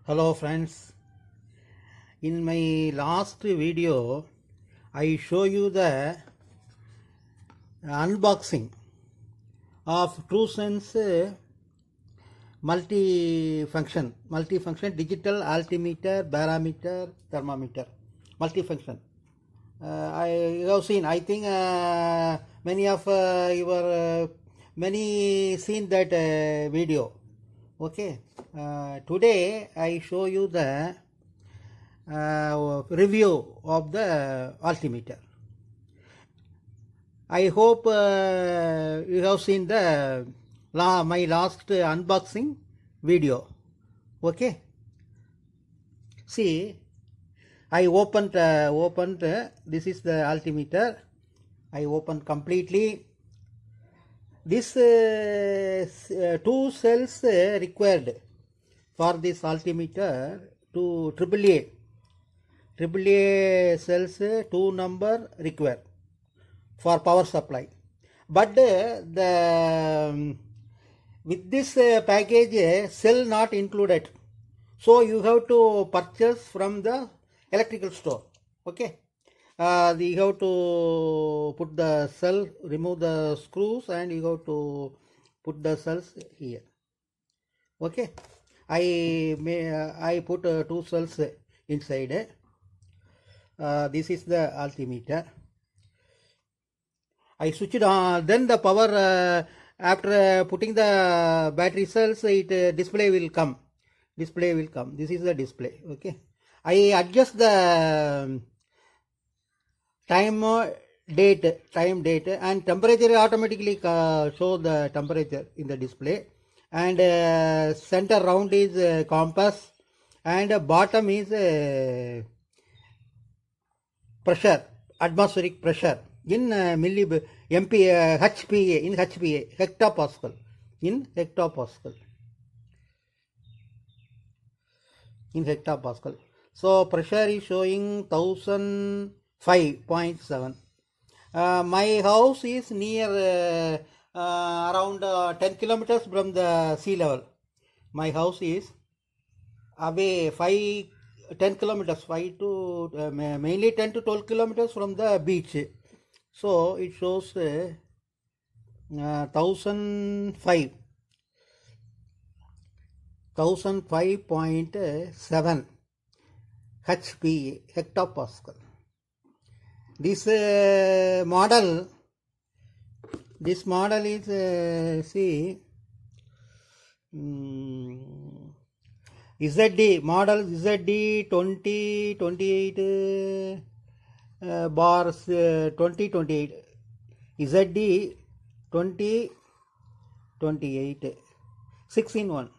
Hello friends, in my last video I show you the unboxing of TrueSense multifunction digital altimeter, barometer, thermometer, multifunction. I have seen, I think many of many seen that video. Okay, today I show you the review of the altimeter. I hope you have seen the my last unboxing video. Okay, see, I opened this is the altimeter. I opened completely. This two cells required for this altimeter to AAA cells, 2 number required for power supply. But with this package cell not included, so you have to purchase from the electrical store. Okay, you have to put the cell, remove the screws, and you have to put the cells here. Okay, I put 2 cells inside. This is the altimeter. I switch it on, then the power after putting the battery cells, it display will come. This is the display. Okay, I adjust the time date and temperature automatically show the temperature in the display, and center round is compass, and bottom is pressure, atmospheric pressure in HPA, in HPA, hectopascal, in hectopascal. So pressure is showing 1005.7. My house is near around 10 kilometers from the sea level. My house is away 10 kilometers, 5 to mainly 10 to 12 kilometers from the beach. So it shows 1005.7 HPA, hectopascal. This model is see ZD model, ZD 2028 bars 2028, ZD 2028, 6 in 1.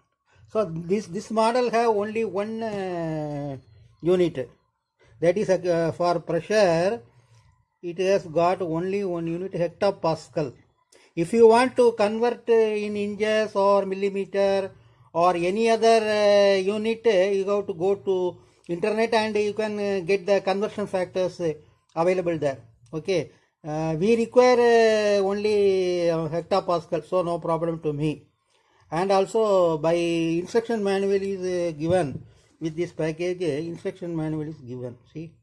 So this model have only one unit, that is for pressure. It has got only one unit, hectopascal. If you want to convert in inches or millimeter or any other unit, you have to go to internet and you can get the conversion factors available there. Okay, we require only hectopascal, so no problem to me. And also by instruction manual is given with this package. Instruction manual is given. See,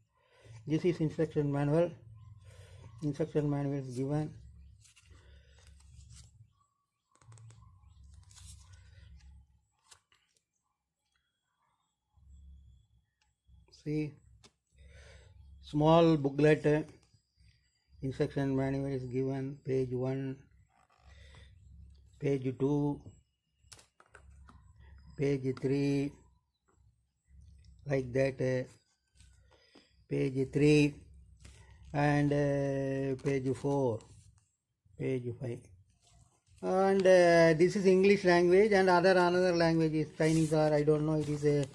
this is instruction manual. Instruction manual is given. See, small booklet. Instruction manual is given, page 1, page 2, page 3, like that, page 3, and page 4, page 5. And this is English language, and another language is Chinese, or I don't know, is it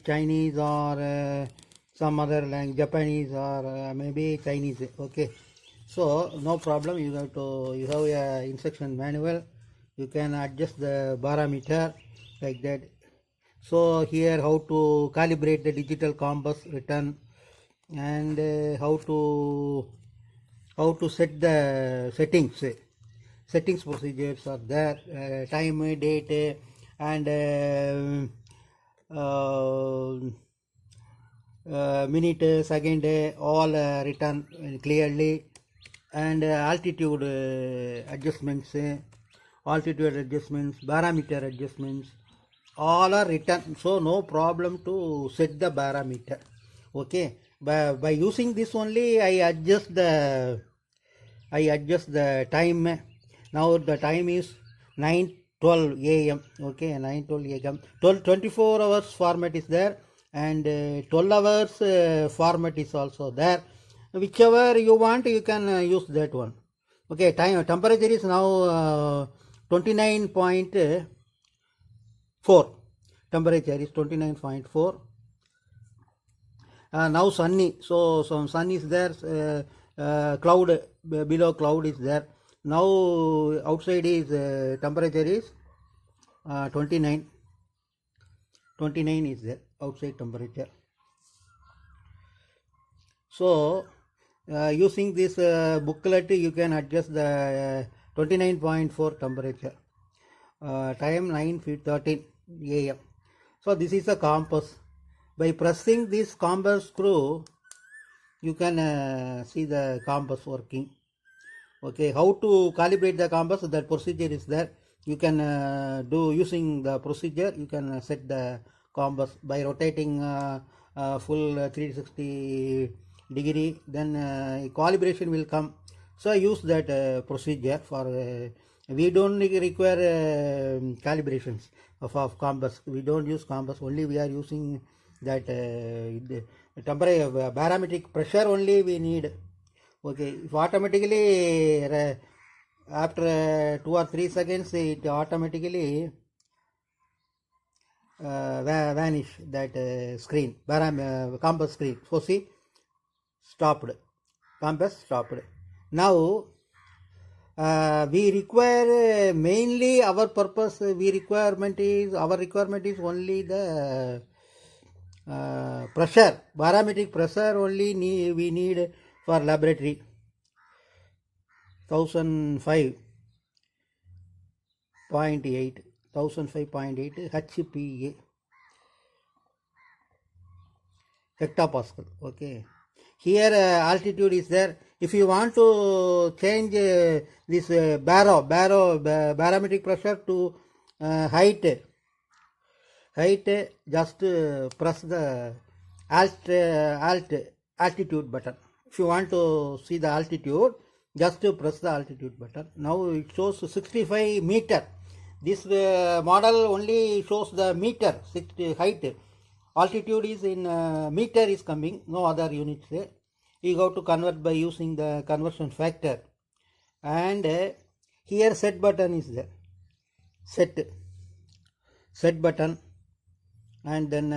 Chinese or some other language, Japanese or maybe Chinese. Okay, so no problem, you have a instruction manual. You can adjust the barometer like that. So here how to calibrate the digital compass written, and how to set the settings procedures are there, time, date, and minute, second, all written clearly, and altitude adjustments, barometer adjustments, all are written, so no problem to set the barometer. Okay, by using this only I adjust the time. Now the time is 9:12 a.m. okay, 9:12 a.m. 24 hours format is there, and 12 hours format is also there. Whichever you want, you can use that one. Okay, temperature is now 29.4. temperature is 29.4. Now sunny, so some sun is there, cloud below cloud is there. Now outside is temperature is 29 is there, outside temperature. So using this booklet you can adjust the 29.4 temperature. Time 9:13 a.m. So this is a compass. By pressing this compass screw you can see the compass working. Okay, how to calibrate the compass, that procedure is there. You can do using the procedure. You can set the compass by rotating full 360 degree, then calibration will come. So use that procedure for we don't require calibrations of compass. We don't use compass, only we are using that temperature barometric pressure only we need. Okay, if automatically after 2 or 3 seconds it automatically vanish that screen, compass screen. So see, stopped, compass stopped. Now we require mainly our purpose, our requirement is only the pressure, barometric pressure only we need for laboratory. 1005.8 HPA hectopascal. Okay, here altitude is there. If you want to change this barometric pressure to height, just press the altitude button. If you want to see the altitude, just press the altitude button. Now it shows 65 meter. This model only shows the meter, 60 height. Altitude is in meter is coming, no other units. You go to convert by using the conversion factor, and here set button is there, set button, and then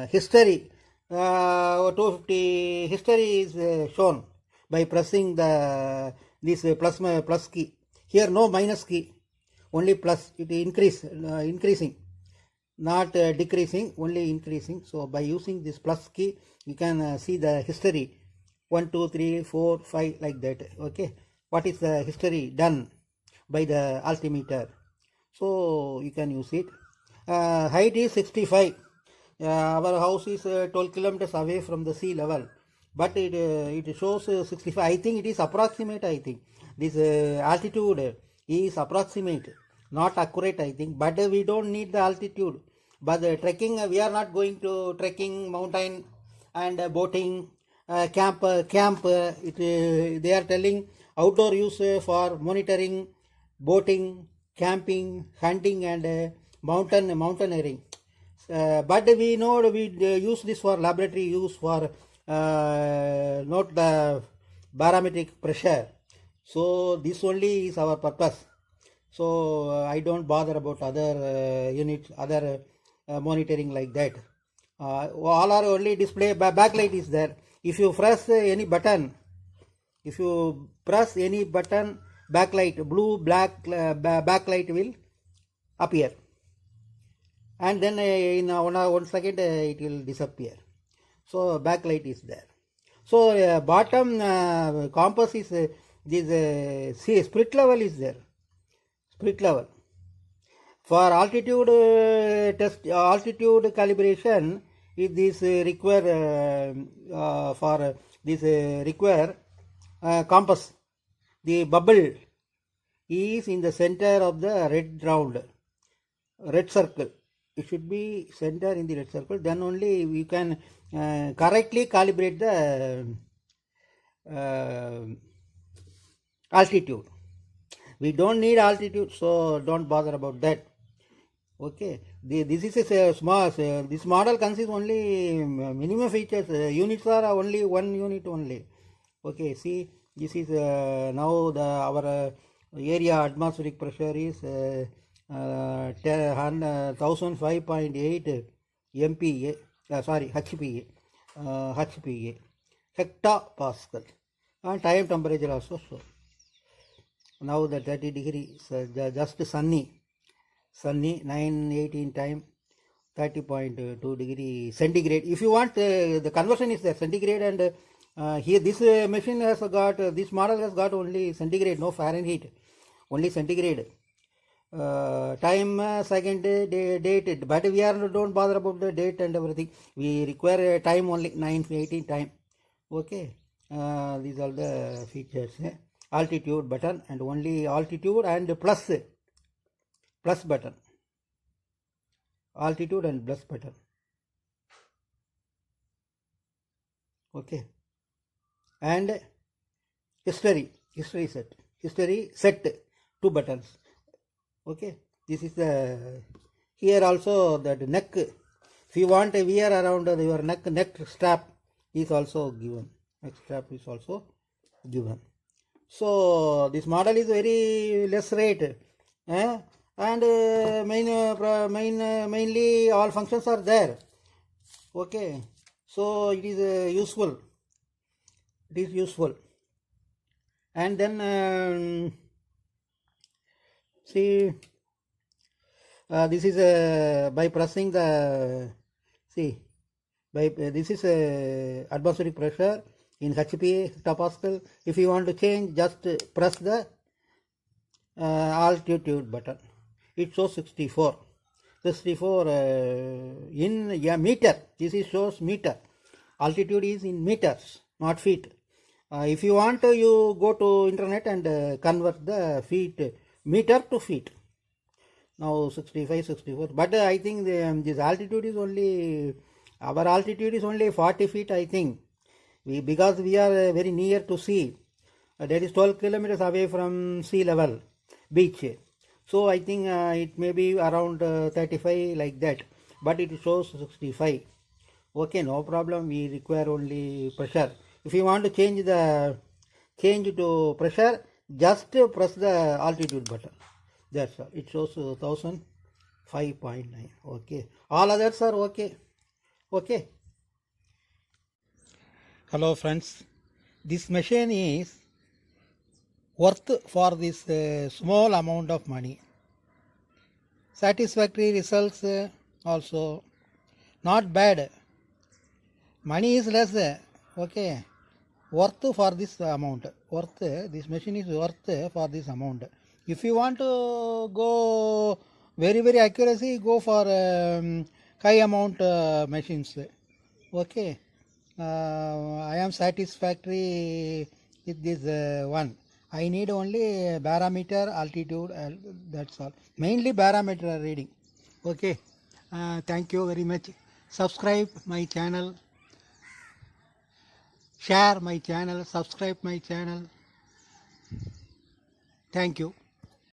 history, 250 history is shown by pressing this plus key. Here no minus key, only plus. It increasing, not decreasing, only increasing. So by using this plus key you can see the history, 1 2 3 4 5 like that. Okay, what is the history done by the altimeter, so you can use it. Height is 65. Our house is 12 kilometers away from the sea level, but it shows 65. I think it is approximate. I think this altitude is approximate, not accurate, I think. But we don't need the altitude. But trekking, we are not going to trekking, mountain and boating, camp. They are telling outdoor use for monitoring, boating, camping, hunting, and mountaineering. But we know we use this for laboratory use, for note the barometric pressure. So this only is our purpose. So I don't bother about other units, other monitoring like that. All are only display. Backlight is there. If you press any button, backlight, blue black backlight will appear, and then in 1 second it will disappear. So backlight is there. So bottom compass is this split level is there, split level. For altitude test, altitude calibration, if this require compass. The bubble is in the center of the red circle. It should be center in the red circle. Then only we can correctly calibrate the altitude. We don't need altitude, so don't bother about that. Okay, this is a small. This model consists only minimum features. Units are only one unit only. Okay, see, this is now our area atmospheric pressure is 1005.8 MPa. HPa, hectopascal, and time temperature also. So now the 30 degree, just sunny 9:18 time, 30.2 degree centigrade. If you want, the conversion is there, centigrade, and here this machine has got, this model has got only centigrade, no Fahrenheit, only centigrade. Time, second, date, but we don't bother about the date and everything. We require time only, 9:18 time. Okay, these are the features. Altitude button, and only altitude and plus button, altitude and plus button. Okay, and history set 2 buttons. Okay, this is the, here also that neck, if you want a wear around your neck strap is also given, So this model is very less rate, and mainly all functions are there. Okay, so it is useful. And then see, this is by pressing the, this is atmospheric pressure in HPA, hectopascal. If you want to change, just press the altitude button. It shows 64 in meter. This is shows meter. Altitude is in meters, not feet. If you want, you go to internet and convert the meter to feet. Now 65, 64. But I think this altitude is only, our altitude is only 40 feet, I think. Because we are very near to sea. That is 12 kilometers away from sea level, beach. So I think it may be around 35 like that. But it shows 65. Okay, no problem. We require only pressure. If you want to change to pressure, just press the altitude button. That's all. It shows 1005.9. Okay. All others are okay. Okay. Hello friends. This machine is worth for this small amount of money. Satisfactory results also. Not bad. Money is less. Okay. Worth for this amount. This machine is worth for this amount. If you want to go very, very accuracy, go for high amount machines. Okay. I am satisfactory with this one. I need only barometer, altitude, that's all. Mainly barometer reading. Okay. Thank you very much. Subscribe my channel. Share my channel. Subscribe my channel. Thank you.